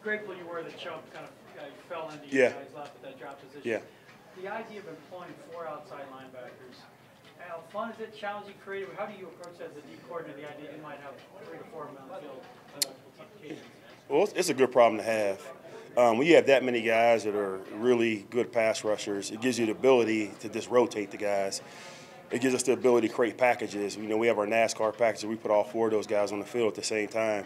grateful you were that Chubb kind of fell into you Yeah. guys left at that drop position. Yeah. The idea of employing 4 outside linebackers, how fun is it, challenging, creative? How do you approach that as a D coordinator, the idea you might have 3 to 4 men on the field on multiple occasions? Well, it's a good problem to have. When you have that many guys that are really good pass rushers, it gives you the ability to just rotate the guys. It gives us the ability to create packages. You know, we have our NASCAR packages. We put all 4 of those guys on the field at the same time.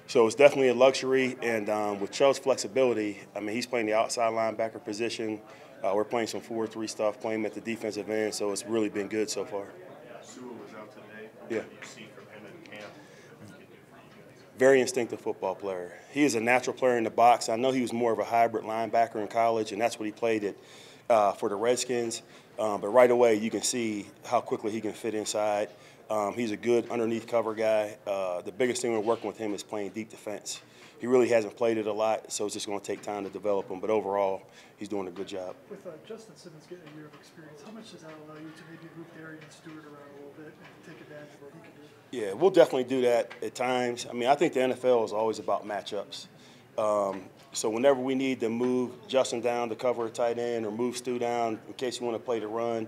So it's definitely a luxury. And with Chubb's flexibility, I mean, he's playing the outside linebacker position. We're playing some 4-3 stuff, playing him at the defensive end. So it's really been good so far. Sua was out today. Yeah. What do you see from him in camp? Very instinctive football player. He is a natural player in the box. I know he was more of a hybrid linebacker in college, and that's what he played at for the Redskins. But right away, you can see how quickly he can fit inside. He's a good underneath cover guy. The biggest thing we're working with him is playing deep defense. He really hasn't played it a lot, so it's just going to take time to develop him. But overall, he's doing a good job. With Justin Simmons getting a year of experience, how much does that allow you to maybe move Darian Stewart around a little bit and take advantage of what he can do? Yeah, we'll definitely do that at times. I mean, I think the NFL is always about matchups. So whenever we need to move Justin down to cover a tight end or move Stu down in case you want to play the run,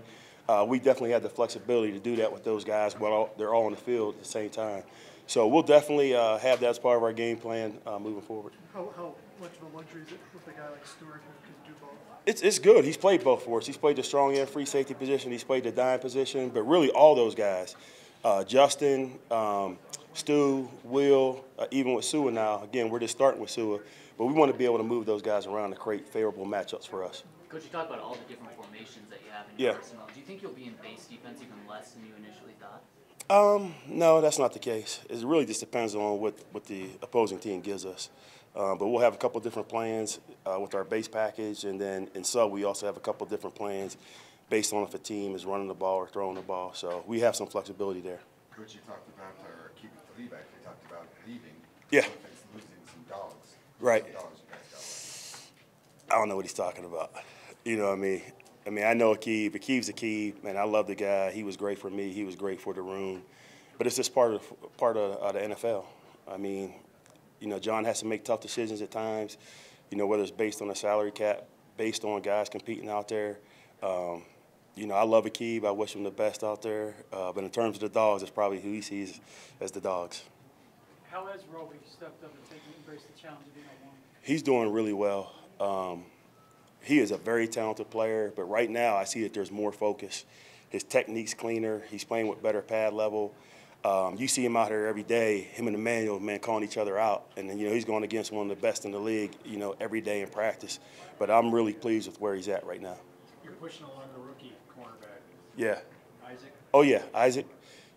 we definitely have the flexibility to do that with those guys while they're all on the field at the same time. So we'll definitely have that as part of our game plan moving forward. How much of a luxury is it with a guy like Stewart who can do both? It's good. He's played both for us. He's played the strong end free safety position. He's played the dime position. But really all those guys, Justin, Stu, Will, even with Sua now. Again, we're just starting with Sua. But we want to be able to move those guys around to create favorable matchups for us. Coach, you talk about all the different formations that you have in your arsenal. Do you think you'll be in base defense even less than you initially thought? No, that's not the case. It really just depends on what the opposing team gives us. But we'll have a couple different plans with our base package, and then in sub we also have a couple different plans based on if a team is running the ball or throwing the ball. So we have some flexibility there. Coach, you talked about keeping the lead back. You talked about leaving. Yeah. Losing some dogs. Right. Some dogs you guys I don't know what he's talking about. You know what I mean? I know Akeem. Akeem's Akeem. Man, I love the guy. He was great for me. He was great for the room. But it's just part of the NFL. I mean, you know, John has to make tough decisions at times, you know, whether it's based on a salary cap, based on guys competing out there. You know, I love Akeem. I wish him the best out there. But in terms of the dogs, it's probably who he sees as the dogs. How has Roby stepped up and embraced the challenge of being a one? He's doing really well. He is a very talented player, but right now I see that there's more focus. His technique's cleaner. He's playing with better pad level. You see him out here every day, him and Emmanuel, man, calling each other out. And then, you know, he's going against one of the best in the league, you know, every day in practice. But I'm really pleased with where he's at right now. You're pushing along the rookie cornerback. Yeah. Isaac? Oh, yeah, Isaac.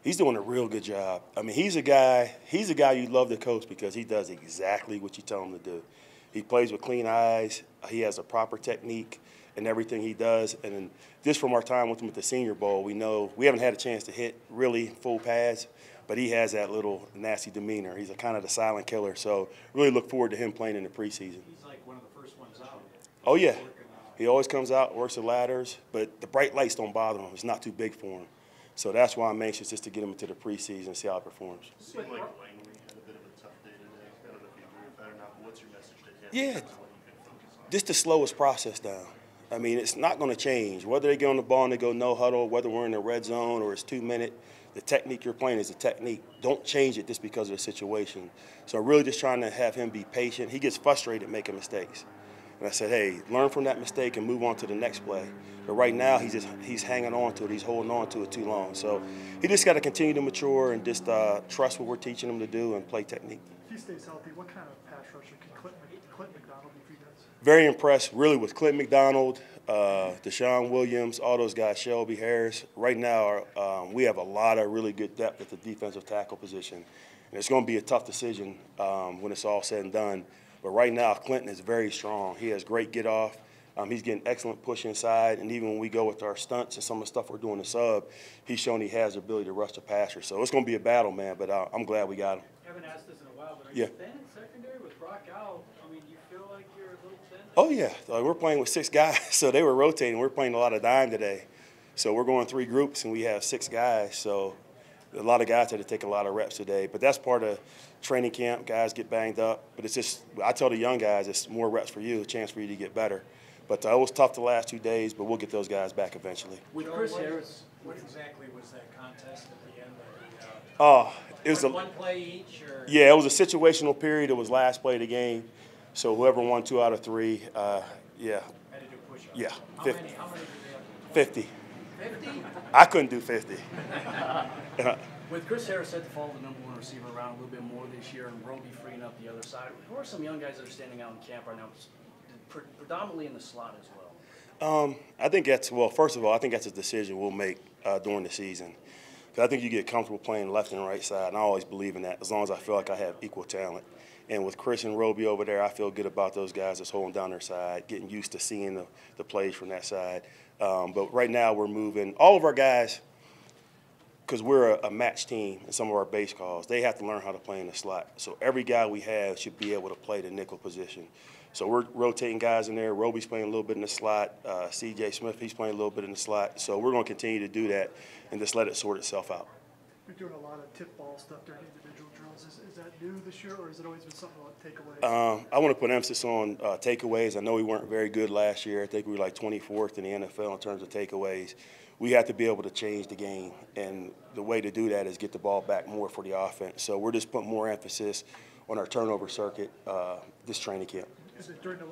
He's doing a real good job. I mean, he's a guy you love to coach because he does exactly what you tell him to do. He plays with clean eyes. He has a proper technique in everything he does. And then just from our time with him at the Senior Bowl, we know we haven't had a chance to hit really full pads, but he has that little nasty demeanor. He's a kind of the silent killer. So really look forward to him playing in the preseason. He's like one of the first ones out. Oh, yeah. He always comes out, works the ladders, but the bright lights don't bother him. It's not too big for him. So that's why I'm anxious just to get him into the preseason and see how he performs. It seemed like Langley had a bit of a tough day today. I don't know if you agree with that or not, but what's your message to him? Yeah, just to slow his process down. I mean, it's not going to change. Whether they get on the ball and they go no huddle, whether we're in the red zone or it's 2 minute, the technique you're playing is the technique. Don't change it just because of the situation. So really just trying to have him be patient. He gets frustrated making mistakes. And I said, hey, learn from that mistake and move on to the next play. But right now, he's hanging on to it. He's holding on to it too long. So he just got to continue to mature and just trust what we're teaching him to do and play technique. If he stays healthy, what kind of pass rusher can Clint McDonald be for you guys? Very impressed, really, with Clint McDonald, Deshaun Williams, all those guys, Shelby Harris. Right now, we have a lot of really good depth at the defensive tackle position. And it's going to be a tough decision when it's all said and done. But right now, Clinton is very strong. He has great get-off. He's getting excellent push inside. And even when we go with our stunts and some of the stuff we're doing in sub, he's shown he has the ability to rush the passer. So it's going to be a battle, man, but I'm glad we got him. I haven't asked this in a while, but are you thin in secondary with Brock out? I mean, do you feel like you're a little thin? Oh, yeah. We're playing with 6 guys, so they were rotating. We're playing a lot of dime today. So we're going 3 groups, and we have 6 guys. So A lot of guys had to take a lot of reps today, but that's part of training camp. Guys get banged up, but it's just, I tell the young guys, it's more reps for you, a chance for you to get better. But it was tough the last 2 days, but we'll get those guys back eventually. With Chris Harris, what exactly was that contest at the end of the Oh, it was one play each? Or? Yeah, it was a situational period. It was last play of the game. So whoever won 2 out of 3, yeah. Had to do push-ups. Yeah, How 50. many did they have to do? 50. 50? I couldn't do 50. With Chris Harris set to follow the #1 receiver around a little bit more this year and Roby freeing up the other side, who are some young guys that are standing out in camp right now, predominantly in the slot as well? I think that's, well, first of all, I think that's a decision we'll make during the season. Because I think you get comfortable playing left and right side, and I always believe in that as long as I feel like I have equal talent. And with Chris and Roby over there, I feel good about those guys that's holding down their side, getting used to seeing the plays from that side. But right now we're moving. All of our guys, because we're a match team in some of our base calls, they have to learn how to play in the slot. So every guy we have should be able to play the nickel position. So we're rotating guys in there. Roby's playing a little bit in the slot. C.J. Smith, he's playing a little bit in the slot. So we're going to continue to do that and just let it sort itself out. You're doing a lot of tip ball stuff during individual drills. Is that new this year, or has it always been something about takeaways? I want to put emphasis on takeaways. I know we weren't very good last year. I think we were like 24th in the NFL in terms of takeaways. We have to be able to change the game, and the way to do that is get the ball back more for the offense. So we're just putting more emphasis on our turnover circuit this training camp. Is it during 11-11,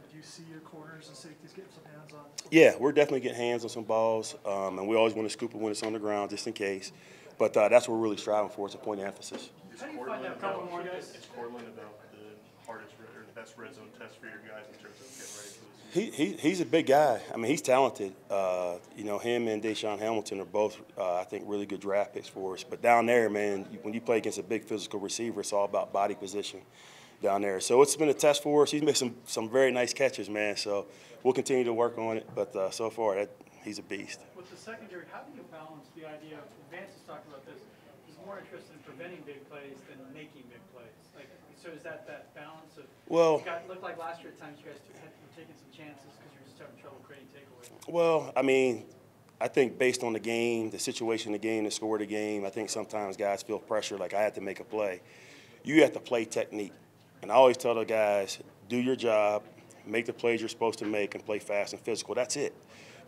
do you see your corners and safeties getting some hands on? Yeah, we're definitely getting hands on some balls, and we always want to scoop it when it's on the ground just in case. But that's what we're really striving for. It's a point of emphasis. How do you find out a couple more guys? Is Cortland about the hardest or the best red zone test for your guys in terms of getting ready for the season? He's a big guy. I mean, he's talented. You know, him and Deshaun Hamilton are both, I think, really good draft picks for us. But down there, man, when you play against a big physical receiver, it's all about body position down there. So it's been a test for us. He's made some very nice catches, man. So we'll continue to work on it. But so far, he's a beast. With the secondary, how do you balance the idea of, Vance has talked about this, he's more interested in preventing big plays than making big plays. Like, so is that balance of, well, it looked like last year at times you guys were taking some chances because you're just having trouble creating takeaways? Well, I mean, I think based on the game, the situation of the game, the score of the game, I think sometimes guys feel pressure like I have to make a play. You have to play technique. And I always tell the guys, do your job, make the plays you're supposed to make, and play fast and physical. That's it.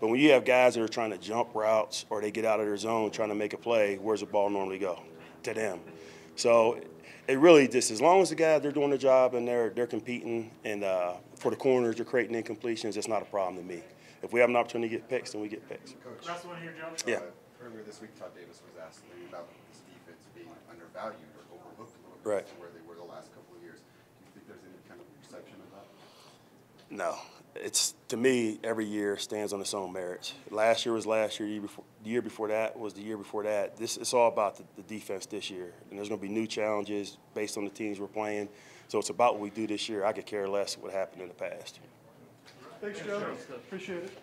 But when you have guys that are trying to jump routes or they get out of their zone trying to make a play, where's the ball normally go? To them. So it really just, as long as the guys, they're doing their job and they're competing, and for the corners, they're creating incompletions, it's not a problem to me. If we have an opportunity to get picks, then we get picks. Coach, Last one here, Joe. Yeah. Earlier this week, Todd Davis was asked about this defense being undervalued or overlooked a little bit Right. to where they were the last couple of years. Do you think there's any kind of perception of that? No. It's, to me, every year stands on its own merits. Last year was last year. The year before that was the year before that. It's all about the defense this year. And there's going to be new challenges based on the teams we're playing. So it's about what we do this year. I could care less what happened in the past. Thanks, Joe. Appreciate it.